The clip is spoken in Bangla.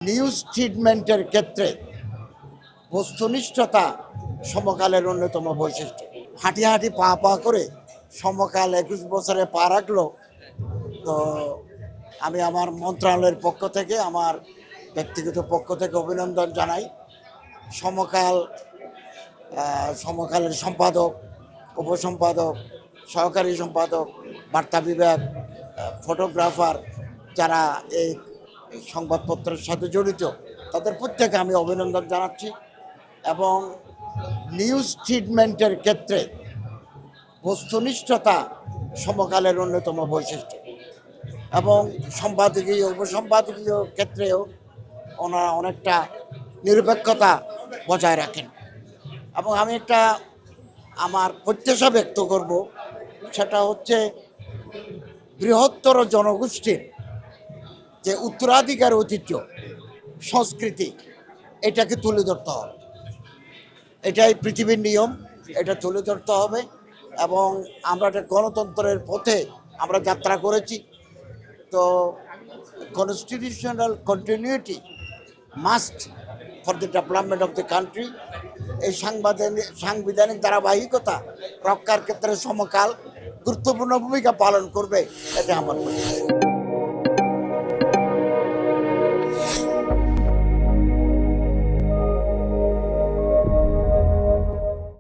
নিউজ ট্রিটমেন্টের ক্ষেত্রে বস্তুনিষ্ঠতা সমকালের অন্যতম বৈশিষ্ট্য। হাঁটি হাঁটি পা পা করে সমকাল 21 বছরে পা রাখলো। তো আমি আমার মন্ত্রণালয়ের পক্ষ থেকে, আমার ব্যক্তিগত পক্ষ থেকে অভিনন্দন জানাই। সমকাল সমকালের সম্পাদক, উপসম্পাদক, সহকারী সম্পাদক, বার্তা বিভাগ, ফটোগ্রাফার যারা এই সংবাদপত্রের সাথে জড়িত, তাদের প্রত্যেকে আমি অভিনন্দন জানাচ্ছি। এবং নিউজ ট্রিটমেন্টের ক্ষেত্রে বস্তুনিষ্ঠতা সমকালের অন্যতম বৈশিষ্ট্য। এবং সম্পাদকীয় উপসম্পাদকীয় ক্ষেত্রেও ওনারা অনেকটা নিরপেক্ষতা বজায় রাখেন। এবং আমি একটা আমার প্রত্যাশা ব্যক্ত করব, সেটা হচ্ছে বৃহত্তর জনগোষ্ঠীর যে উত্তরাধিকার ঐতিহ্য, সংস্কৃতি, এটাকে তুলে ধরতে হবে। এটাই পৃথিবীর নিয়ম, এটা তুলে ধরতে হবে। এবং আমরা একটা গণতন্ত্রের পথে আমরা যাত্রা করেছি। তো constitutional continuity must for the development of the country. এই সাংবিধানিক ধারাবাহিকতা রক্ষার ক্ষেত্রে সমকাল গুরুত্বপূর্ণ ভূমিকা পালন করবে, এটা আমার মনে হয়।